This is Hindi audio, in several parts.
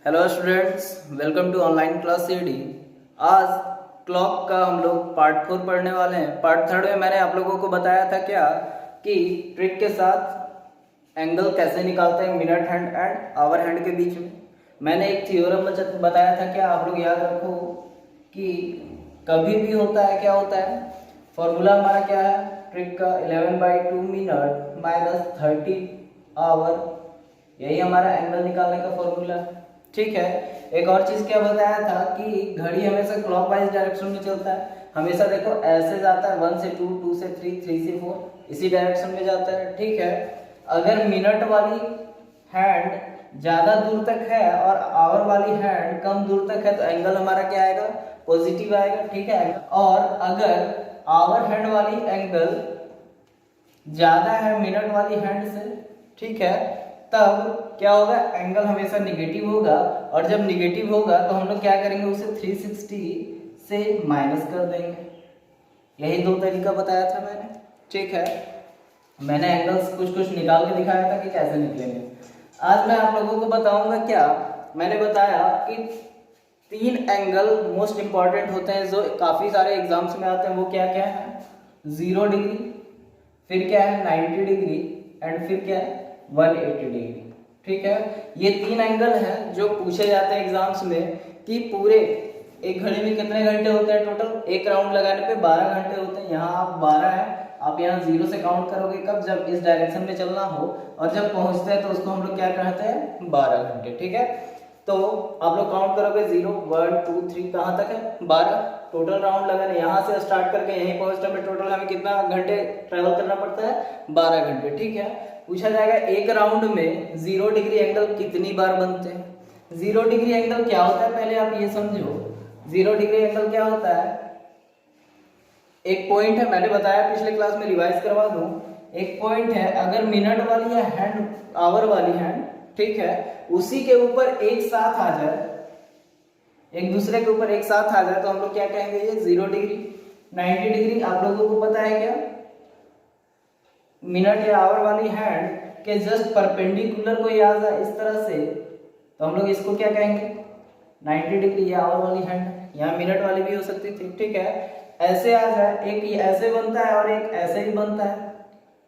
Hello students, welcome to online class CD. आज क्लॉक का हम लोग पार्ट 4 पढ़ने वाले हैं। पार्ट 3 में मैंने आप लोगों को बताया था क्या कि ट्रिक के साथ एंगल कैसे निकालते हैं minute hand and hour hand के बीच में। मैंने एक थ्योरम बताया था क्या, आप लोग याद रखो कि कभी भी होता है क्या होता है, फॉर्मूला हमारा क्या है ट्रिक का 11/2 मिनट माइनस 30 आवर, यही हमारा एंगल निकालने का फॉर्मूला है। ठीक है, एक और चीज क्या बताया था कि घड़ी हमेशा क्लॉकवाइज डायरेक्शन में चलता है। हमेशा देखो ऐसे जाता है 1 से 2, 2 से 3, 3 से 4, इसी डायरेक्शन में जाता है। ठीक है, अगर मिनट वाली हैंड ज्यादा दूर तक है और आवर वाली हैंड कम दूर तक है तो एंगल हमारा क्या आएगा, पॉजिटिव आएगा। ठीक है, और अगर आवर हैंड वाली एंगल ज्यादा है मिनट वाली हैंड से, ठीक है, तब क्या होगा, एंगल हमेशा निगेटिव होगा। और जब निगेटिव होगा तो हम लोग क्या करेंगे, उसे 360 से माइनस कर देंगे। यही दो तरीका बताया था मैंने। ठीक है, मैंने एंगल्स कुछ निकाल के दिखाया था कि कैसे निकलेंगे। आज मैं आप लोगों को बताऊंगा क्या, मैंने बताया कि 3 एंगल मोस्ट इंपॉर्टेंट होते हैं जो काफी सारे एग्जाम्स में आते हैं। वो क्या क्या है, 0 डिग्री, फिर क्या है 90 डिग्री एंड फिर क्या है 180 डिग्री। ठीक है, ये 3 एंगल हैं जो पूछे जाते हैं एग्जाम्स में कि पूरे एक घड़ी में कितने घंटे होते हैं टोटल। एक राउंड लगाने पे 12 घंटे होते हैं। यहाँ आप 12 है, आप यहाँ 0 से काउंट करोगे कब, जब इस डायरेक्शन में चलना हो, और जब पहुंचते हैं तो उसको हम लोग क्या कहते हैं, 12 घंटे। ठीक है, तो आप लोग काउंट करोगे 0 1 2 3 कहाँ तक है 12। टोटल राउंड लगाने यहाँ से स्टार्ट करके यहीं पहुंचने में टोटल हमें कितना घंटे ट्रेवल करना पड़ता है, 12 घंटे। ठीक है, पूछा जाएगा एक राउंड में 0 डिग्री एंगल कितनी बार बनते हैं। 0 डिग्री एंगल क्या होता है, पहले आप ये समझो। 0 डिग्री एंगल क्या होता है, एक पॉइंट है, मैंने बताया पिछले क्लास में, रिवाइज करवा दूं। एक पॉइंट है, अगर मिनट वाली या हैंड आवर वाली हैंड, ठीक है, उसी के ऊपर एक साथ आ जाए, एक दूसरे के ऊपर एक साथ आ जाए तो हम लोग क्या कहेंगे, ये 0 डिग्री। 90 डिग्री आप लोगों को पता है क्या, मिनट या आवर वाली हैंड के जस्ट परपेंडिकुलर कोई आ जाए इस तरह से तो हम लोग इसको क्या कहेंगे, 90 डिग्री। ये आवर वाली हैंड, यहाँ मिनट वाली भी हो सकती थी। ठीक है, ऐसे आ जाए, एक ये ऐसे बनता है और एक ऐसे ही बनता है,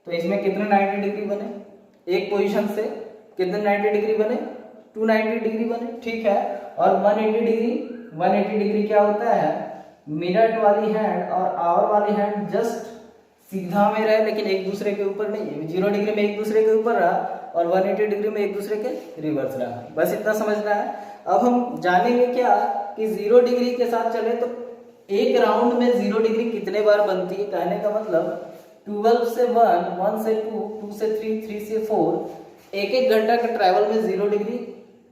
तो इसमें कितने 90 डिग्री बने, एक पोजीशन से कितने 90 डिग्री बने, 290 डिग्री बने। ठीक है, और 180 डिग्री, 180 डिग्री क्या होता है, मिनट वाली हैंड और आवर वाली हैंड जस्ट सीधा में रहे लेकिन एक दूसरे के ऊपर नहीं। 0 डिग्री में एक दूसरे के ऊपर रहा और 180 डिग्री में एक दूसरे के रिवर्स रहा। बस इतना समझना है। अब हम जानेंगे क्या कि 0 डिग्री के साथ चले तो एक राउंड में 0 डिग्री कितने बार बनती है। कहने का मतलब 12 से 1, 1 से 2, 2 से 3, 3 से 4, एक घंटा का ट्रैवल में 0 डिग्री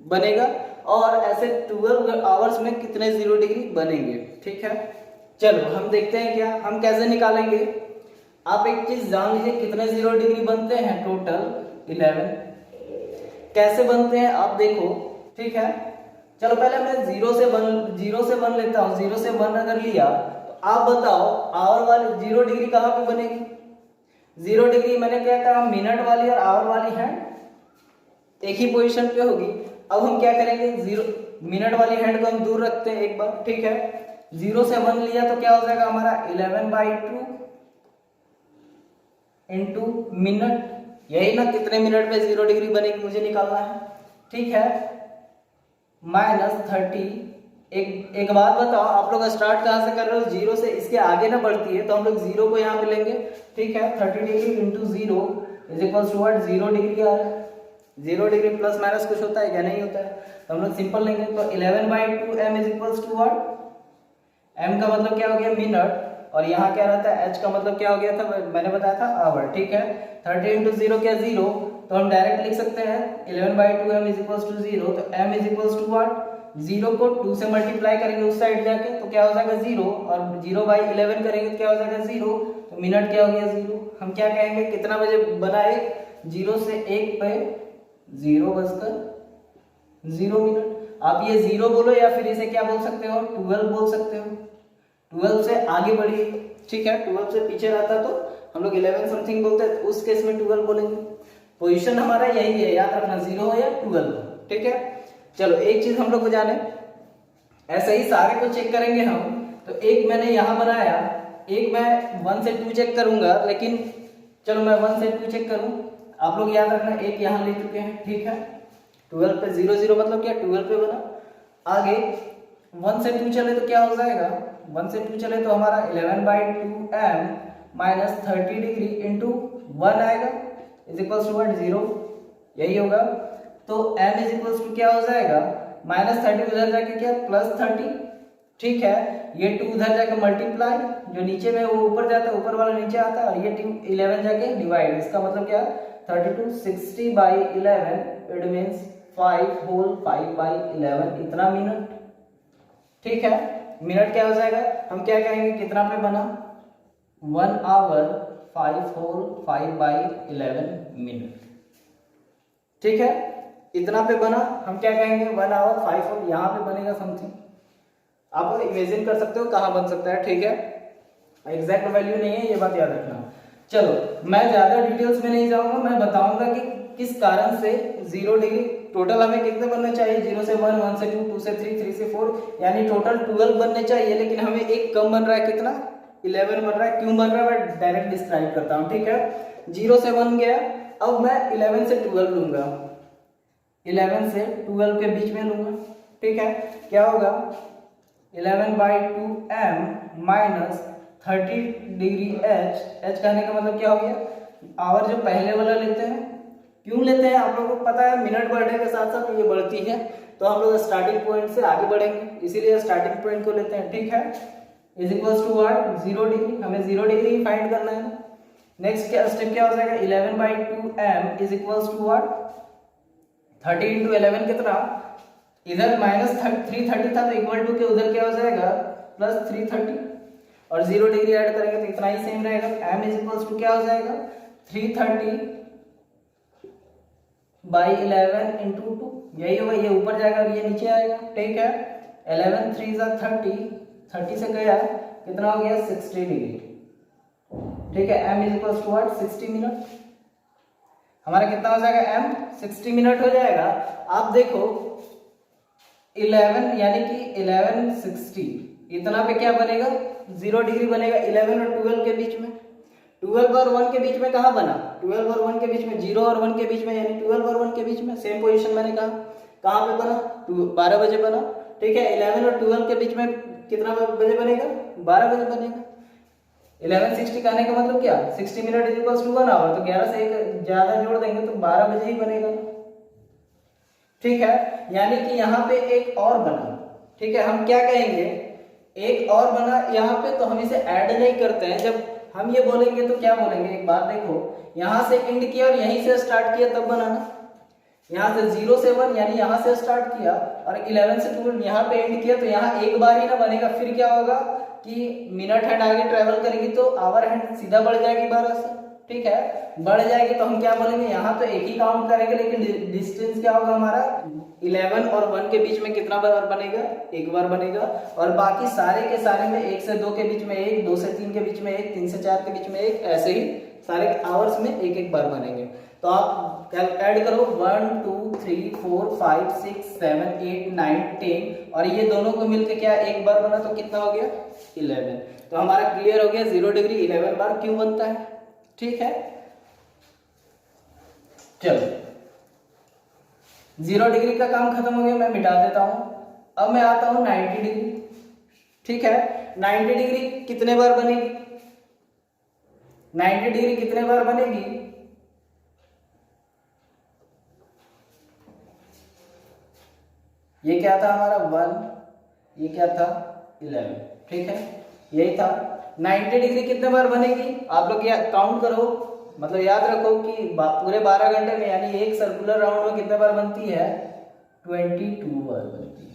बनेगा। और ऐसे 12 आवर्स में कितने 0 डिग्री बनेंगे। ठीक है, चलो हम देखते हैं क्या, हम कैसे निकालेंगे। आप एक चीज जान लीजिए, कितने 0 डिग्री बनते हैं, टोटल 11। कैसे बनते हैं आप देखो। ठीक है, चलो पहले मैं 0 से 1 लेता हूं। 0 से 1 अगर लिया तो आप बताओ आवर वाली 0 डिग्री कहां पे बनेगी। 0 डिग्री मैंने क्या कहा, मिनट वाली और आवर वाली हैंड एक ही पोजीशन पे होगी। अब हम क्या करेंगे, 0 मिनट वाली हैंड को हम दूर रखते हैं एक बार। ठीक है, 0 से 1 लिया तो क्या हो जाएगा हमारा 11/2 इंटू मिनट, यही ना कितने मिनट में 0 डिग्री बनेगी मुझे निकालना है। ठीक है, माइनस 30। एक बात बताओ, आप लोग स्टार्ट कहां से कर रहे हो, 0 से, इसके आगे ना बढ़ती है तो हम लोग 0 को यहाँ पे लेंगे। ठीक है, 30 degree into 0 is equal to what, 0 degree आ रहा है। 0 डिग्री प्लस माइनस कुछ होता है क्या, नहीं होता है, तो हम लोग सिंपल लेंगे। तो 11/2 m is equal to what, m का मतलब क्या हो गया मिनट, और यहाँ क्या रहता है h का मतलब क्या हो गया था, मैंने बताया था आवर। ठीक है, 30 इंटू 0 क्या 0, तो हम डायरेक्ट लिख सकते हैं 11/2 m इज इक्वल टू 0। तो m is equal to what, 0 को 2 से मल्टीप्लाई करेंगे उस साइड जाके तो क्या हो जाएगा 0, और 0/11 करेंगे तो क्या हो जाएगा 0, तो मिनट क्या हो गया 0। हम क्या कहेंगे, कितना बजे बना एक, 0 से 1 पे 0 बजकर 0 मिनट। आप ये 0 बोलो या फिर इसे क्या बोल सकते हो, 12 बोल सकते हो। 12 से आगे बढ़िए। ठीक है, 12 से पीछे रहता तो हम लोग 11 समथिंग बोलते हैं, तो उस केस में 12 बोलेंगे। पोजीशन हमारा यही है, याद रखना, 0 हो या 12 हो। ठीक है, चलो एक चीज हम लोग को जाने, ऐसे ही सारे को चेक करेंगे हम। तो एक मैंने यहाँ बनाया, एक मैं 1 से 2 चेक करूंगा, लेकिन चलो मैं 1 से 2 चेक करूं। आप लोग याद रखना एक यहाँ ले चुके हैं, ठीक है। 12 पे 0 0 मतलब क्या, 12 पे बना। आगे 1 से 2 चले तो क्या हो जाएगा, 1 से 2 चले तो हमारा 11/2m माइनस 30 डिग्री इंटू 1 आएगा इज इक्वल्स टू व्हाट, 0, यही होगा। तो m इज इक्वल्स टू क्या हो जाएगा, माइनस 30 उधर जाके क्या प्लस 30, ठीक है। ये 2 उधर जाके मल्टीप्लाई, जो नीचे में वो ऊपर जाता है, ऊपर वाला नीचे आता है, और ये 11 जाके डिवाइड। इसका मतलब क्या, 32 60/11 इट मींस 5 होल 5/11 इतना मिनट, ठीक है। मिनट क्या हो जाएगा, हम क्या कहेंगे कितना पे बना, 1 आवर 5 होल 5/11 मिनट, ठीक है। इतना पे बना, हम क्या कहेंगे 1 आवर 5 होल, यहाँ पे बनेगा समथिंग, आप इमेजिन कर सकते हो कहाँ बन सकता है, ठीक है। एग्जैक्ट वैल्यू नहीं है, ये बात याद रखना। चलो मैं ज्यादा डिटेल्स में नहीं जाऊंगा, मैं बताऊंगा कि किस कारण से 0 डिग्री, टोटल हमें कितने बनने चाहिए, 0 से 1, 1 से 2, 2 से 3, 3 से 4, यानी टोटल 12 बनने चाहिए, लेकिन हमें एक कम बन रहा है, कितना, 11 बन रहा है। क्यों बन रहा है मैं डायरेक्ट डिस्क्राइब करता हूँ, ठीक है। 0 से 1 गया, अब मैं 11 से 12 लूंगा, 11 से 12 के बीच में लूंगा, ठीक है। क्या होगा, 11/2m माइनस 30 डिग्री h कहने का मतलब क्या हो गया, आवर जो पहले वाला लेते हैं, क्यों लेते हैं आप लोगों को पता है, मिनट बढ़ने के साथ साथ ये बढ़ती है, तो हम लोग स्टार्टिंग पॉइंट से आगे बढ़ेंगे, इसीलिए स्टार्टिंग पॉइंट को लेते हैं, ठीक है। Is equals to what, 0 degree, हमें 0 डिग्री ही फाइंड करना है। नेक्स्ट क्या स्टेप क्या हो जाएगा, 11/2m is equals to what, 30 into 11 कितना, इधर माइनस 330 था, तो इक्वल टू के उधर क्या हो जाएगा प्लस 330, और 0 डिग्री ऐड करेंगे तो इतना ही सेम रहेगा। m इज इक्वल्स टू क्या हो जाएगा, 330/11 इंटू 2, यही होगा, ये ऊपर जाएगा और ये नीचे आएगा, ठीक है। 11 3 जा 30, 30 से गया कितना हो गया 60 डिग्री, ठीक है। m is equals to what, 60 minute, हमारा कितना हो जाएगा m 60 मिनट हो जाएगा। आप देखो 11 यानी कि 1160 इतना पे क्या बनेगा, 0 डिग्री बनेगा 11 और 12 के बीच में, 12 और 1 के बीच में कहाँ बना, 12 और 1 के बीच में, 0 और 1 के बीच में, यानी 12 और 1 के बीच में सेम पोजीशन मैंने कहा, कहाँ पे बना, 12 बजे बना, ठीक है। 11 और 12 के बीच में कितना बजे बनेगा, 12 बजे बनेगा। 1160 कहने का मतलब क्या, 60 minute is equals to 1 hour, तो 11 से एक ज्यादा जोड़ देंगे तो 12 बजे ही बनेगा, ठीक है। यानी कि यहाँ पे एक और बना, ठीक है। हम क्या कहेंगे, एक और बना यहाँ पे, तो हम इसे ऐड नहीं करते हैं, जब हम ये बोलेंगे तो क्या बोलेंगे, एक बात देखो, यहाँ से एंड किया और यहीं से स्टार्ट किया तब बनाना, यहाँ से 0 से 1 यानी यहाँ से स्टार्ट किया और 11 से 2 यहाँ पे एंड किया, तो यहाँ एक बार ही ना बनेगा, फिर क्या होगा कि मिनट हैंड आगे ट्रेवल करेगी तो आवर हैंड सीधा बढ़ जाएगी 12 से, ठीक है। बढ़ जाएगी तो हम क्या बोलेंगे, यहाँ तो एक ही काउंट करेंगे, लेकिन डिस्टेंस क्या होगा हमारा, 11 और 1 के बीच में कितना बार बनेगा, एक बार बनेगा, और बाकी सारे के सारे में 1 से 2 के बीच में 1, 2 से 3 के बीच में 1, 3 से 4 के बीच में 1, ऐसे ही सारे आवर्स में एक एक बार बनेंगे। तो आप ऐड करो 1 2 3 4 5 6 7 8 9 10, और ये दोनों को मिलके क्या एक बार बना, तो कितना हो गया 11। तो हमारा क्लियर हो गया 0 डिग्री 11 बार क्यों बनता है, ठीक है। चलो 0 डिग्री का काम खत्म हो गया, मैं मिटा देता हूं। अब मैं आता हूं 90 डिग्री, ठीक है। 90 डिग्री कितने बार बनेगी, 90 डिग्री कितने बार बनेगी, ये क्या था हमारा 1, ये क्या था 11, ठीक है, यही था। 90 डिग्री कितने बार बनेगी, आप लोग काउंट करो, मतलब याद रखो कि पूरे 12 घंटे में यानी एक सर्कुलर राउंड में कितने बार बनती है, 22 बार बनती है,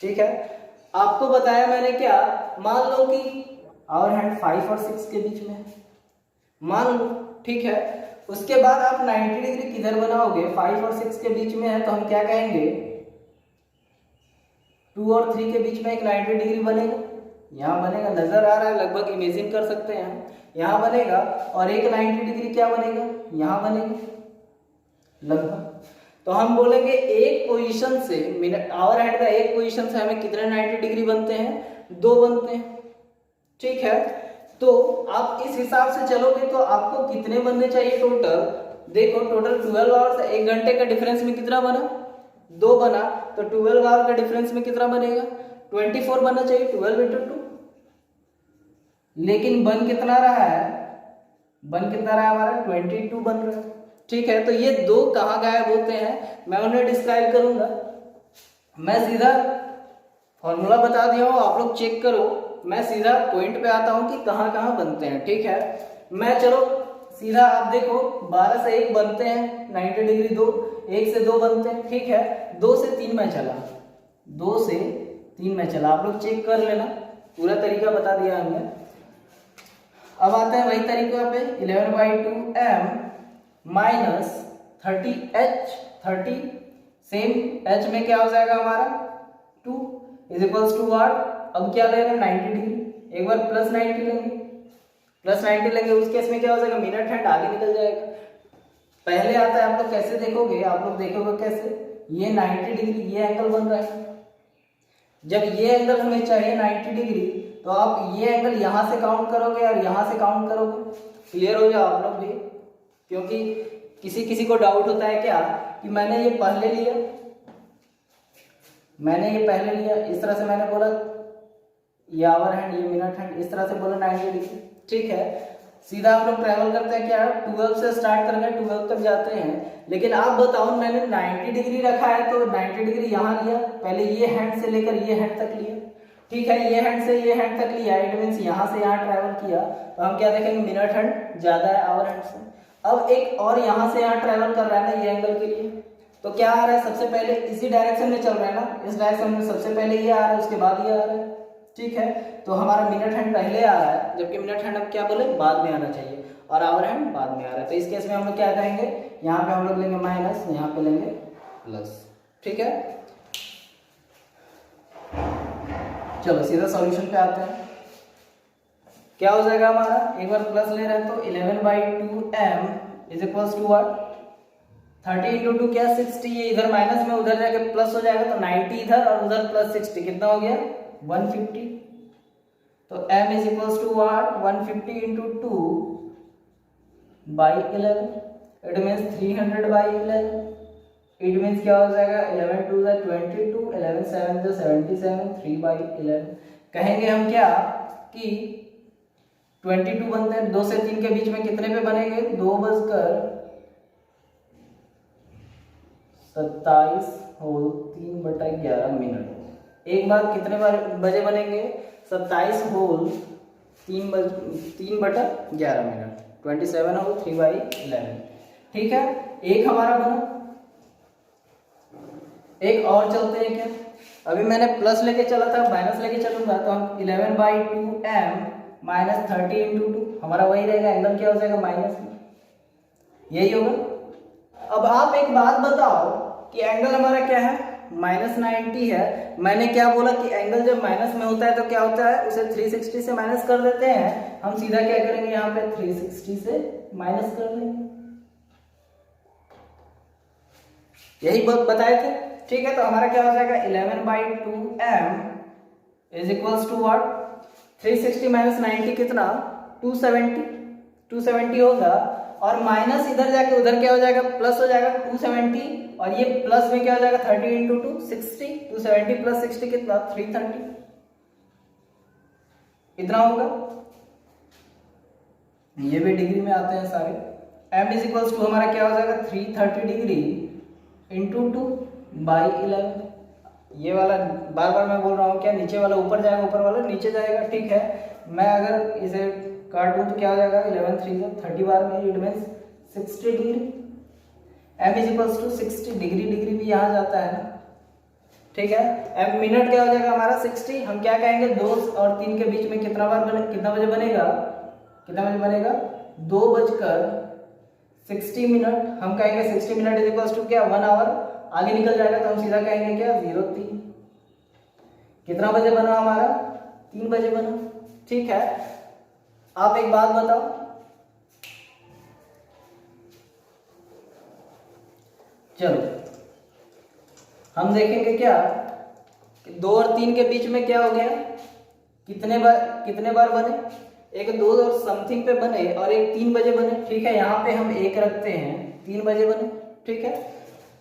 ठीक है। आपको बताया मैंने क्या, मान लो कि आवर हैंड 5 और 6 के बीच में मान लो, ठीक है। उसके बाद आप 90 डिग्री किधर बनाओगे, 5 और 6 के बीच में है, तो हम क्या कहेंगे 2 और 3 के बीच में एक 90 डिग्री बनेगा, यहाँ बनेगा, नजर आ रहा है, लगभग इमेजिन कर सकते हैं हम, यहाँ बनेगा, और एक 90 डिग्री क्या बनेगा, यहाँ बनेगा लगभग। तो हम बोलेंगे एक पोजीशन से मिनट आवर हैंड का एक पोजीशन से हमें कितने 90 डिग्री बनते हैं, 2 बनते हैं। ठीक है, तो आप इस हिसाब से चलोगे तो आपको कितने बनने चाहिए टोटल। देखो टोटल 12 आवर्स, 1 घंटे का डिफरेंस में कितना बना, 2 बना। तो 12 आवर का डिफरेंस में कितना बनेगा, 24 बनना चाहिए, 12 into 2। लेकिन बन कितना रहा है, बन कितना रहा है हमारा, 22 बन रहा है। ठीक है, तो ये 2 कहाँ गायब होते हैं मैं उन्हें डिस्क्राइब करूंगा। मैं सीधा फॉर्मूला बता दिया हूँ, आप लोग चेक करो। मैं सीधा पॉइंट पे आता हूँ कि कहाँ कहाँ बनते हैं। ठीक है, मैं चलो सीधा आप देखो 12 से 1 बनते हैं 90 डिग्री, 2 1 से 2 बनते हैं। ठीक है, 2 से 3 में चला, 2 से 3 में चला, आप लोग चेक कर लेना, पूरा तरीका बता दिया हमने। अब आता है वही तरीका पे 11/2m minus 30h, 30 same h में क्या हो जाएगा हमारा 2 इज इक्वल्स टू व्हाट। अब क्या ले रहे हैं 90 डिग्री, एक बार प्लस 90 लेंगे, प्लस 90 लेंगे, उस केस में क्या हो जाएगा, मिनट हैंड आगे निकल जाएगा। पहले आता है, आप लोग कैसे देखोगे, आप लोग देखोगे कैसे, ये 90 डिग्री ये एंगल बन रहा है। जब ये एंगल हमें चाहिए 90 डिग्री, तो आप ये एंगल यहां से काउंट करोगे और यहां से काउंट करोगे। क्लियर हो जाओ आप लोग भी, क्योंकि किसी किसी को डाउट होता है क्या कि मैंने ये पहले लिया, मैंने ये पहले लिया, इस तरह से मैंने बोला ये आवर हैंड, ये मिनट हैंड, इस तरह से बोला 90 डिग्री। ठीक है, सीधा हम लोग ट्रैवल करते हैं क्या, 12 से स्टार्ट करके 12 तक जाते हैं। लेकिन आप बताओ, मैंने 90 डिग्री रखा है तो 90 डिग्री यहाँ लिया, पहले ये हैंड से लेकर ये हैंड तक लिया। ठीक है, ये हैंड से ये हैंड तक लिया, इट मीन्स यहाँ से यहाँ ट्रैवल किया, तो हम क्या देखेंगे, मिनट हैंड ज्यादा है आवर हैंड से। अब एक और यहाँ से यहाँ ट्रैवल कर रहा है ना ये एंगल के लिए, तो क्या आ रहा है, सबसे पहले इसी डायरेक्शन में चल रहा है ना, इस डायरेक्शन में सबसे पहले ये आ रहा है, उसके बाद ये आ रहा है। ठीक है, तो हमारा मिनट हैंड पहले आ रहा है, जबकि मिनट हैंड अब क्या बोले बाद में आना चाहिए, और आवर हैंड बाद में आ रहा है। तो इस केस में हम लोग क्या करेंगे, यहाँ पे हम लोग लेंगे माइनस, यहाँ पे लेंगे प्लस। ठीक है, चलो सीधा सॉल्यूशन पे आते हैं। क्या हो जाएगा हमारा, एक बार प्लस ले रहे हैं तो 11/2m is equals to what, 30 into 2 क्या 60, ये इधर माइनस में उधर जाके प्लस हो जाएगा, तो 90 इधर और उधर प्लस 60 कितना हो गया 150। तो m is equals to what, 150 into 2/11, it means 300/11। It means क्या हो जाएगा, 11 2 22, 11 7 77, 3/11। कहेंगे हम क्या कि 22 बनते हैं, 2 से 3 के बीच में कितने पे बनेंगे, 2:27 होल 3/11 मिनट। एक बार कितने बार बजे बनेंगे, 27 होल 3/11 मिनट, 27 होल 3/11। ठीक है, एक हमारा बना। एक और चलते हैं क्या, अभी मैंने प्लस लेके चला था, माइनस लेके चलूंगा, तो हम 11/2m माइनस 30 into 2, हमारा वही रहेगा, एंगल क्या हो जाएगा माइनस में, यही होगा। अब आप एक बात बताओ कि एंगल हमारा क्या है, -90 है। मैंने क्या बोला कि एंगल जब माइनस में होता है तो क्या होता है, उसे 360 से माइनस कर देते हैं। हम सीधा क्या करेंगे, यहाँ पे 360 से माइनस कर देंगे, यही बात बताए थे। ठीक है, तो हमारा क्या हो जाएगा, 11/2m is equals to what, 360 minus 90 कितना 270 होगा, और माइनस इधर जाके उधर क्या हो जाएगा, प्लस हो जाएगा 270, और ये प्लस में क्या हो जाएगा 30 into 2 60, 270 प्लस 60 कितना 330, इतना होगा। ये भी डिग्री में आते हैं सारे। m इज इक्वल्स टू हमारा क्या हो जाएगा 330 डिग्री इंटू 2/11। ये वाला बार बार मैं बोल रहा हूँ, क्या नीचे वाला ऊपर जाएगा, ऊपर वाला नीचे जाएगा। ठीक है, मैं अगर इसे काट दूं तो क्या हो जाएगा, 11 3 30 बार में, it means 60 degree. m is equals to 60 degree, degree भी यहाँ जाता है ना। ठीक है, m मिनट क्या हो जाएगा हमारा 60। हम क्या कहेंगे, 2 और 3 के बीच में कितना बार बने, कितना बजे बनेगा, कितना बजे बनेगा 2:60 मिनट। हम कहेंगे 60 मिनट इज इक्वल्स टू क्या 1 आवर, आगे निकल जाएगा तो हम सीधा कहेंगे क्या 03। कितना बजे बना हमारा, 3 बजे बना। ठीक है, आप एक बात बताओ, चलो हम देखेंगे क्या कि 2 और 3 के बीच में क्या हो गया, कितने बार बने, एक 2 और समथिंग पे बने और एक 3 बजे बने। ठीक है, यहाँ पे हम 1 रखते हैं, 3 बजे बने। ठीक है,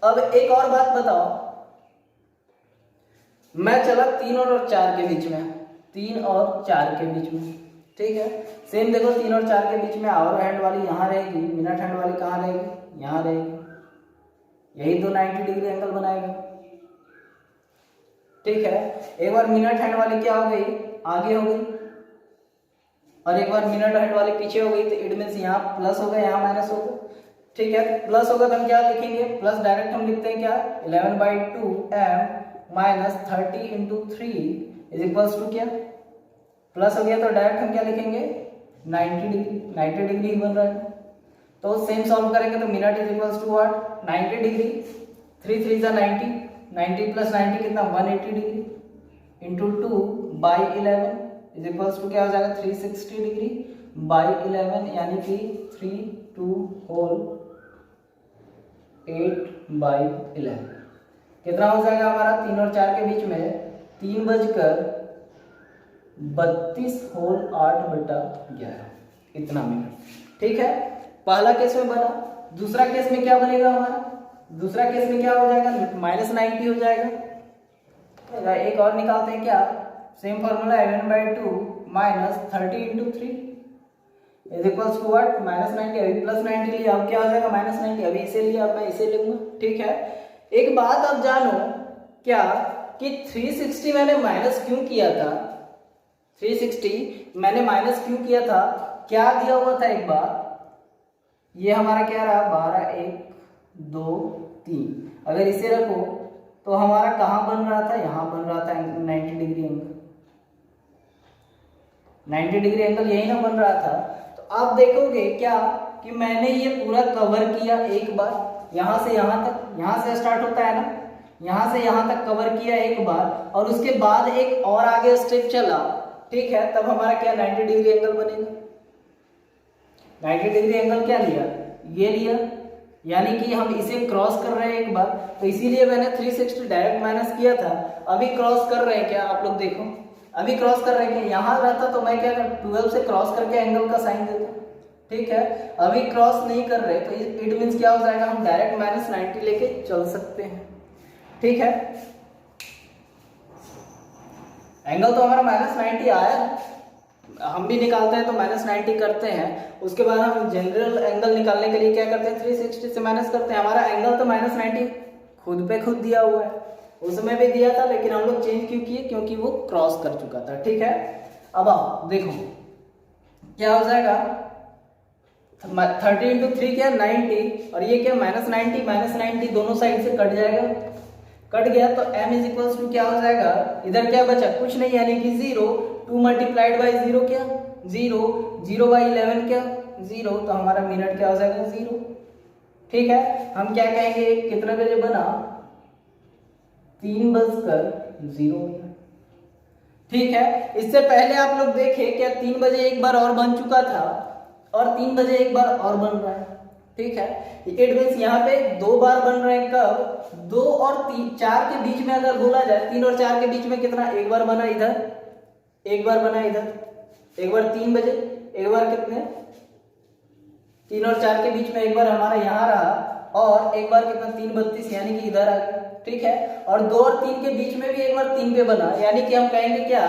अब एक और बात बताओ, मैं चला 3 और 4 के बीच में, 3 और 4 के बीच में। ठीक है, सेम देखो 3 और 4 के बीच में आवर हैंड वाली यहाँ रहेगी, मिनट हैंड वाली कहाँ रहेगी, यहाँ रहेगी, यही तो 90 डिग्री एंगल बनाएगा। ठीक है, एक बार मिनट हैंड वाली क्या हो गई, आगे हो गई, और एक बार मिनट हैंड वाली पीछे हो गई, तो इट मीन्स यहाँ प्लस हो गया, यहाँ माइनस हो गया। ठीक है, प्लस होगा तो हम क्या लिखेंगे, प्लस डायरेक्ट हम लिखते हैं क्या, 11/2m minus 30 into 3 is equals to क्या, प्लस हो गया तो डायरेक्ट हम क्या लिखेंगे 90 डिग्री, 90 डिग्री ही बन रहा है। तो सेम सॉल्व करेंगे तो minute is equals to what, 90 degree, 3 3 90, 90 plus 90 कितना 180 degree into 2/11 is equals to क्या हो जाएगा 360 डिग्री बाई 11, यानी कि 3 2 होल 8/11 कितना हो जाएगा हमारा 3 और 4 के बीच में 3:32 होल 8/11 इतना मिनट। ठीक है, पहला केस में बना। दूसरा केस में क्या बनेगा हमारा, दूसरा केस में क्या हो जाएगा -90 हो जाएगा। एक और निकालते हैं क्या, same formula 11/2 minus 30 into 3 is equals to what -90, अभी +90 लिया, अब क्या हो जाएगा -90, अभी इसे लिया, अब मैं इसे लूंगा। ठीक है, एक बात अब जानो क्या कि 360 मैंने माइनस क्यों किया था, 360 मैंने माइनस क्यों किया था, क्या दिया हुआ था एक बार, ये हमारा क्या रहा 12 1 2 3, अगर इसे रखो तो हमारा कहाँ बन रहा था, यहाँ बन रहा था 90 डिग्री एंगल, 90 डिग्री एंगल यही ना बन रहा था। तो आप देखोगे क्या कि मैंने ये पूरा कवर किया एक बार, यहाँ से यहाँ तक, यहाँ से स्टार्ट होता है ना, यहाँ से यहाँ तक कवर किया एक बार, और उसके बाद एक और आगे स्टेप चला। ठीक है, तब हमारा क्या 90 डिग्री एंगल बनेगा। 90 डिग्री एंगल क्या लिया, ये लिया, यानी कि हम इसे क्रॉस कर रहे हैं एक बार, तो इसीलिए मैंने 360 डायरेक्ट माइनस किया था। अभी क्रॉस कर रहे हैं क्या, आप लोग देखो, अभी क्रॉस कर रहे हैं क्या, यहाँ रहता तो मैं क्या 12 से क्रॉस करके एंगल का साइन देता। ठीक है, अभी क्रॉस नहीं कर रहे तो इट मीन्स क्या हो जाएगा, हम डायरेक्ट -90 लेके चल सकते हैं। ठीक है, एंगल तो हमारा -90 आया, हम भी निकालते हैं तो -90 करते हैं, उसके बाद हम जनरल एंगल निकालने के लिए क्या करते हैं 360 से माइनस करते हैं। हमारा एंगल तो -90 खुद पे खुद दिया हुआ है, उसमें भी दिया था, लेकिन हम लोग चेंज क्यों किए, क्योंकि वो क्रॉस कर चुका था। ठीक है, अब आओ देखो क्या हो जाएगा, 30 इंटू 3 क्या 90, और ये क्या -90 दोनों साइड से कट जाएगा, कट गया तो m इज इक्वल्स टू क्या हो जाएगा, इधर क्या बचा, कुछ नहीं, यानी कि 0, 2 मल्टीप्लाइड बाई 0 क्या 0, 0/11 क्या 0, तो हमारा मिनट क्या हो जाएगा 0। ठीक है, हम क्या कहेंगे, कितने बजे बना 3:0। ठीक है, इससे पहले आप लोग देखे क्या 3 बजे एक बार और बन चुका था, और 3 बजे एक बार और बन रहा है। ठीक है, इट मीन्स यहाँ पे 2 बार बन रहे हैं, कब 2 और 3 4 के बीच में अगर बोला जाए, 3 और 4 के बीच में कितना, एक बार बना इधर, एक बार बना इधर, एक बार 3 बजे, एक बार कितने 3 और 4 के बीच में एक बार हमारा यहाँ रहा, और एक बार कितना 3:32 यानी कि इधर आ गया। ठीक है, और 2 और 3 के बीच में भी एक बार 3 पे बना, यानी कि हम कहेंगे क्या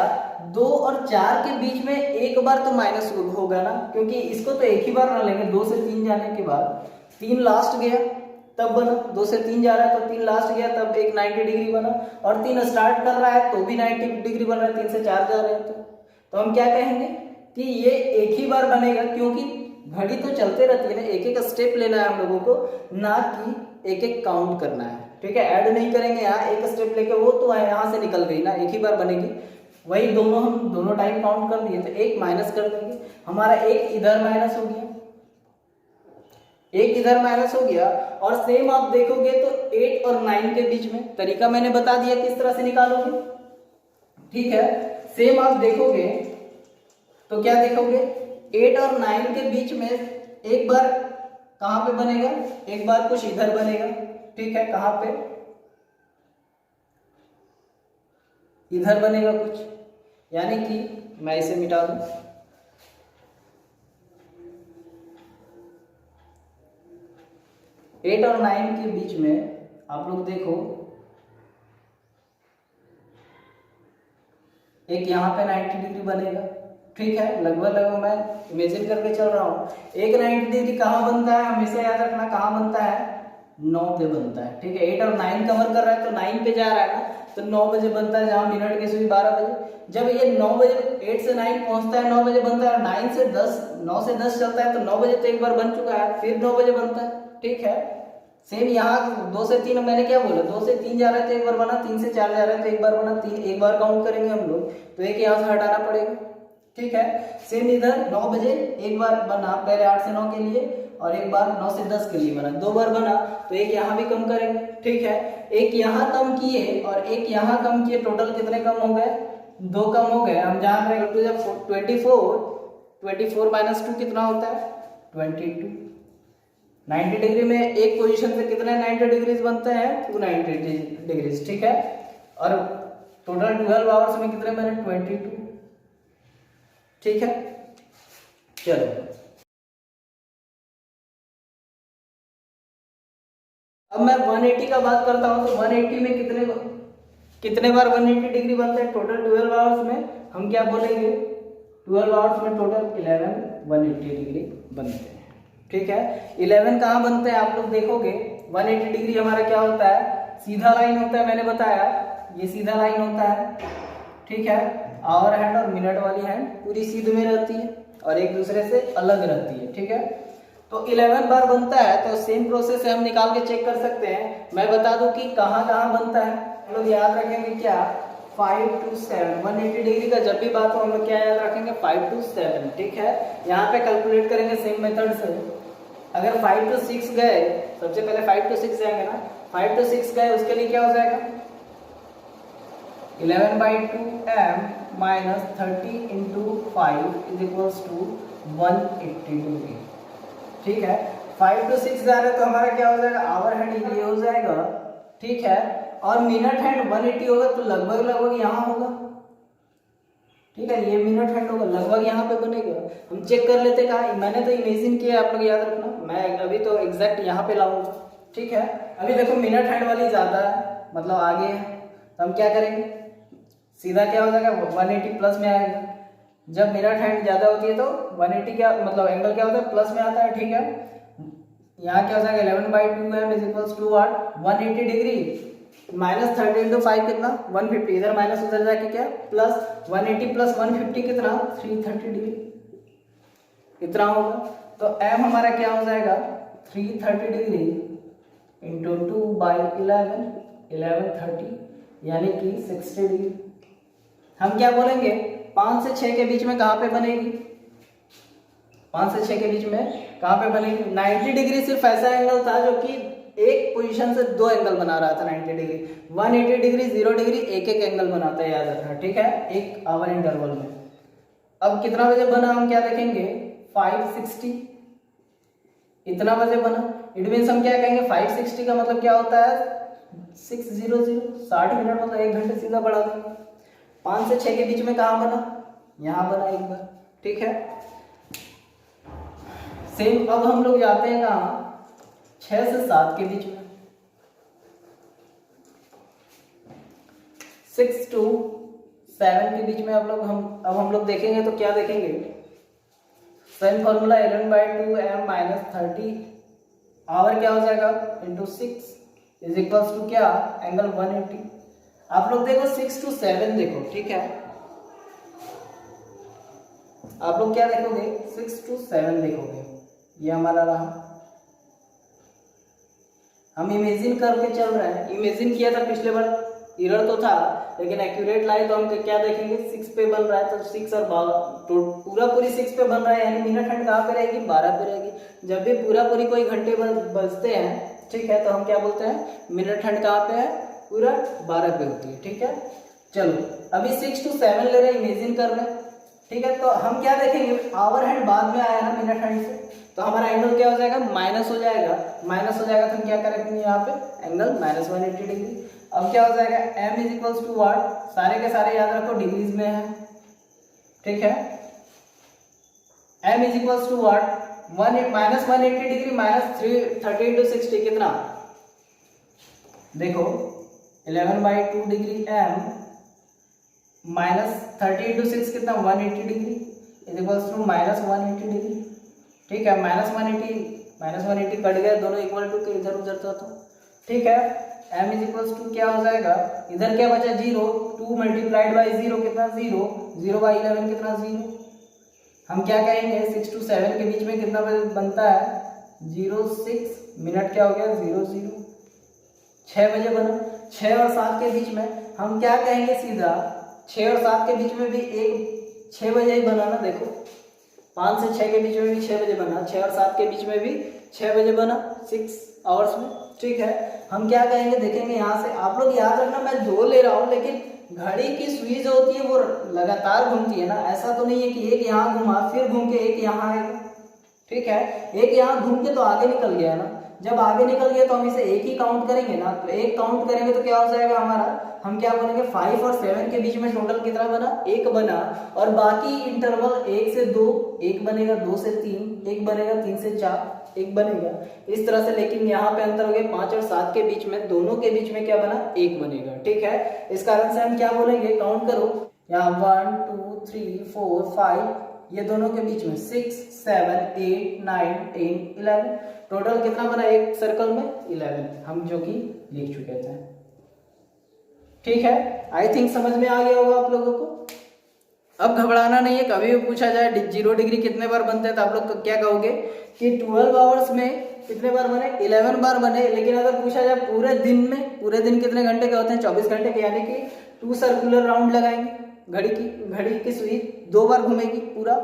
2 और 4 के बीच में एक बार तो माइनस होगा ना, क्योंकि इसको तो एक ही बार ना लेंगे, 2 से 3 जाने के बाद 3 लास्ट गया तब बना, 2 से 3 जा रहा है तो 3 लास्ट गया तब एक 90 डिग्री बना, और 3 स्टार्ट कर रहा है तो भी 90 डिग्री बन रहा है, 3 से 4 जा रहे हैं तो हम क्या कहेंगे कि ये एक ही बार बनेगा, क्योंकि घड़ी तो चलते रहती है ना, एक एक स्टेप लेना है हम लोगों को, ना कि एक एक काउंट करना है। ठीक है, ऐड नहीं करेंगे यहाँ, एक स्टेप लेके वो तो यहाँ से निकल गई ना, एक ही बार बनेगी, वही दोनों हम दोनों टाइम काउंट कर दिए तो एक माइनस कर देंगे, हमारा एक इधर माइनस हो गया, एक इधर माइनस हो गया। और सेम आप देखोगे तो 8 और 9 के बीच में तरीका मैंने बता दिया किस तरह से निकालोगे। ठीक है, सेम आप देखोगे तो क्या देखोगे 8 और 9 के बीच में एक बार कहां पे बनेगा, एक बार कुछ इधर बनेगा। ठीक है, कहां पे इधर बनेगा कुछ, यानी कि मैं इसे मिटा दूं। एट और 9 के बीच में आप लोग देखो, एक यहाँ पे 90 डिग्री बनेगा, ठीक है। लगभग मैं इमेजिन करके चल रहा हूँ। एक 90 डिग्री कहाँ बनता है, हमेशा याद रखना, कहाँ बनता है, 9 पे बनता है, ठीक है। 8 और 9 कवर कर रहा है तो 9 पे जा रहा है ना, तो 9 बजे बनता है, जहाँ मिनट की सुई 12 बजे। जब ये 9 बजे 8 से 9 पहुंचता है 9 बजे बनता है, और 9 से 10 चलता है तो 9 बजे तो एक बार बन चुका है, फिर 9 बजे बनता है, ठीक है। सेम यहाँ 2 से 3, मैंने क्या बोला, 2 से 3 जा रहा है तो एक बार बना, 3 से 4 जा रहा है तो एक बार बना, 3 एक बार काउंट करेंगे हम लोग, तो एक यहाँ से हटाना पड़ेगा, ठीक है। सेम इधर 9 बजे एक बार बना, पहले 8 से 9 के लिए, और एक बार 9 से 10 के लिए बना, 2 बार बना, तो एक यहाँ भी कम करेंगे, ठीक है। एक यहाँ कम किए और एक यहाँ कम किए, टोटल कितने कम हो गए, 2 कम हो गए। हम जान रहे हैं जब 24 माइनस 2 कितना होता है, 22। 90 डिग्री में एक पोजीशन से कितने 90 डिग्रीज बनते हैं, 290 डिग्रीज, ठीक है। और टोटल 12 आवर्स में कितने बने, 22, ठीक है। चलो अब मैं 180 का बात करता हूं, तो 180 में कितने बार 180 डिग्री बनता है, टोटल 12 आवर्स में हम क्या बोलेंगे, 12 आवर्स में टोटल 11 180 डिग्री बनते हैं, ठीक है। 11 कहाँ बनते हैं आप लोग देखोगे, 180 डिग्री हमारा क्या होता है, सीधा लाइन होता है, मैंने बताया ये सीधा लाइन होता है, ठीक है। आवर हैंड और मिनट वाली हैंड पूरी सीध में रहती है और एक दूसरे से अलग रहती है, ठीक है। तो 11 बार बनता है, तो सेम प्रोसेस से हम निकाल के चेक कर सकते हैं। मैं बता दूं कि कहाँ कहाँ बनता है, हम लोग याद रखेंगे क्या, 5 to 7, 180 डिग्री का जब भी बात हो हम लोग क्या याद रखेंगे, 5 to 7, ठीक है। यहाँ पे कैलकुलेट करेंगे सेम मेथड से। अगर 5 to 6 गए, सबसे पहले 5 to 6 जाएंगे ना, 5 to 6 गए, उसके लिए क्या हो जाएगा, 11/2m minus 30 into 5 is equals to 180 degree, ठीक है। 5 to 6 जा रहे हैं तो हमारा क्या हो जाएगा, आवर हैंड ये हो जाएगा, ठीक है। और मिनट हैंड 180 होगा तो लगभग यहाँ होगा, ठीक है। ये मिनट हैंड होगा, लगभग यहाँ पे बनेगा। हम चेक कर लेते कहा, मैंने तो इमेजिन किया, आप लोग याद रखना, मैं अभी तो एग्जैक्ट यहाँ पे लाऊंगा, ठीक है। अभी देखो मिनट हैंड वाली ज्यादा है, मतलब आगे है, तो हम क्या करेंगे, सीधा क्या हो जाएगा, 180 प्लस में आएगा। जब मिनट हैंड ज्यादा होती है तो 180 क्या मतलब एंगल क्या होता है, प्लस में आता है, ठीक है। यहाँ क्या हो जाएगा, 11/2m is equals to what, 180 degree minus 30 into 5 कितना, 150, इधर माइनस उधर जाके क्या प्लस, 180 प्लस 150 कितना, 330 डिग्री, इतना होगा। तो m हमारा क्या हो जाएगा, 330 डिग्री इंटू 2/11, 1130 यानी कि 60 डिग्री। हम क्या बोलेंगे, 5 से 6 के बीच में कहाँ पे बनेगी, 5 से 6 के बीच में कहाँ पे बनेगी, 90 डिग्री सिर्फ ऐसा एंगल था जो कि एक पोजीशन से 2 एंगल बना रहा था, 90 डिग्री, 180 डिग्री 0 डिग्री एक एंगल बनाता है, याद रखना, ठीक है, एक आवर इंटरवल में। अब कितना बजे बना हम क्या देखेंगे, 560 इतना बजे बना, इट मीन्स हम क्या कहेंगे, 560 का मतलब क्या होता है, 600, 60 मिनट, मतलब 1 घंटे सीधा बढ़ा देंगे। 5 से 6 के बीच में कहाँ बना, यहाँ बना एक बार, ठीक है। सेम अब हम लोग जाते हैं कहाँ, 6 से 7 के बीच में, 6 to 7 के बीच में अब हम लोग देखेंगे तो क्या देखेंगे, same formula 11/2m minus 30 our क्या हो जाएगा इंटू 6 इज इक्वल्स टू क्या, एंगल 180। आप लोग देखो 6 to 7 देखो, ठीक है, आप लोग क्या देखोगे, 6 to 7 देखोगे, ये हमारा रहा। हम इमेजिन करके चल रहे हैं, इमेजिन किया था पिछले बार, एरर तो था, लेकिन एक्यूरेट लाए तो हम क्या देखेंगे, 6 पे बन रहा है, तो 6 और 12 तो पूरी 6 पे बन रहा है, यानी मिनट हैंड कहाँ पे रहेगी, 12 पे रहेगी। जब भी पूरी कोई घंटे बजते हैं, ठीक है, तो हम क्या बोलते हैं, मिनट हैंड कहाँ पे है, पूरा 12 पे होती है, ठीक है। चलो अभी 6 to 7 ले रहे हैं, इमेजिन कर रहे हैं, ठीक है। तो हम क्या देखेंगे, आवर हैंड बाद में आया ना मिनट हैंड से, तो हमारा एंगल क्या हो जाएगा, माइनस हो जाएगा, तो हम क्या करेंगे यहाँ पे, एंगल -180 डिग्री। अब क्या हो जाएगा, m इज इक्वल्स टू वाट, सारे के सारे याद रखो डिग्रीज में है, ठीक है। m is equals to what, minus 180 degree minus 30 into 60 कितना, देखो 11/2 डिग्री m माइनस 30 इंटू 6 कितना 180 degree is equals to minus 180 degree, ठीक है। माइनस 180 कट गया, दोनों इक्वल टू के इधर उधर तो ठीक है। m इज इक्वल्स टू क्या हो जाएगा, इधर क्या बचा 0, 2 मल्टीप्लाइड बाई 0 कितना 0, 0/11 कितना 0। हम क्या करेंगे 6 to 7 के बीच में कितना बनता है 06 मिनट, क्या हो गया 00, 6 बजे बना। 6 और 7 के बीच में हम क्या कहेंगे सीधा, 6 और 7 के बीच में भी एक 6 बजे ही बना ना, देखो 5 से 6 के बीच में भी 6 बजे बना, 6 और 7 के बीच में भी 6 बजे बना 6 आवर्स में, ठीक है। हम क्या कहेंगे देखेंगे यहाँ से, आप लोग याद रखना मैं 2 ले रहा हूँ, लेकिन घड़ी की सुई जो होती है वो लगातार घूमती है ना, ऐसा तो नहीं है कि एक यहाँ घुमा फिर घूम के एक यहाँ आएगा, ठीक है। एक यहाँ घूम के तो आगे निकल गया है ना, जब आगे निकल गया तो हम इसे एक ही काउंट करेंगे ना, तो एक काउंट करेंगे तो क्या हो जाएगा हमारा, हम क्या बोलेंगे 5 और 7 के बीच में टोटल कितना बना 1 बना, और बाकी इंटरवल 1 से 2 1 बनेगा, 2 से 3 1 बनेगा, 3 से 4 1 बनेगा, इस तरह से। लेकिन यहाँ पे अंतर हो गया 5 और 7 के बीच में, दोनों के बीच में क्या बना 1 बनेगा, ठीक है। इस कारण से हम क्या बोलेंगे, काउंट करो यहाँ 1 2 3 4 5, ये दोनों के बीच में 6 7 8 9 10 11, टोटल कितना बना एक सर्कल में 11, हम जो कि लिख चुके थे, ठीक है। आई थिंक समझ में आ गया होगा आप लोगों को। अब घबराना नहीं है, कभी भी पूछा जाए 0 डिग्री कितने बार बनते हैं तो आप लोग क्या कहोगे कि 12 आवर्स में कितने बार बने 11 बार बने। लेकिन अगर पूछा जाए पूरे दिन में, पूरे दिन कितने घंटे के होते हैं 24 घंटे के, यानी कि 2 सर्कुलर राउंड लगाएंगे, घड़ी की सुई 2 बार घूमेगी पूरा,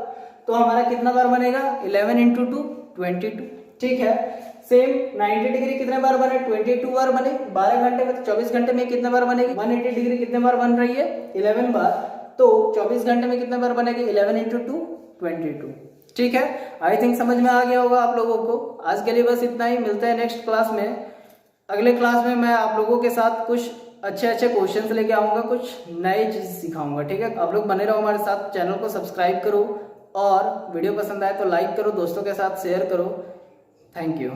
तो हमारा कितना बार बनेगा 11 इंटू 2 22, ठीक है। सेम 90 डिग्री कितने बार बने 22 बार बने, 12 घंटे में, 24 घंटे में कितने बार बनेगी 180 डिग्री कितने बार बन रही है 11 बार, तो 24 घंटे में कितने बार बनेगी 11 इंटू 2 22, ठीक है। आई थिंक समझ में आ गया होगा आप लोगों को। आज के लिए बस इतना ही, मिलते हैं नेक्स्ट क्लास में। अगले क्लास में मैं आप लोगों के साथ कुछ अच्छे क्वेश्चंस लेके आऊंगा, कुछ नई चीज सिखाऊंगा, ठीक है। आप लोग बने रहो हमारे साथ, चैनल को सब्सक्राइब करो, और वीडियो पसंद आए तो लाइक करो, दोस्तों के साथ शेयर करो। Thank you.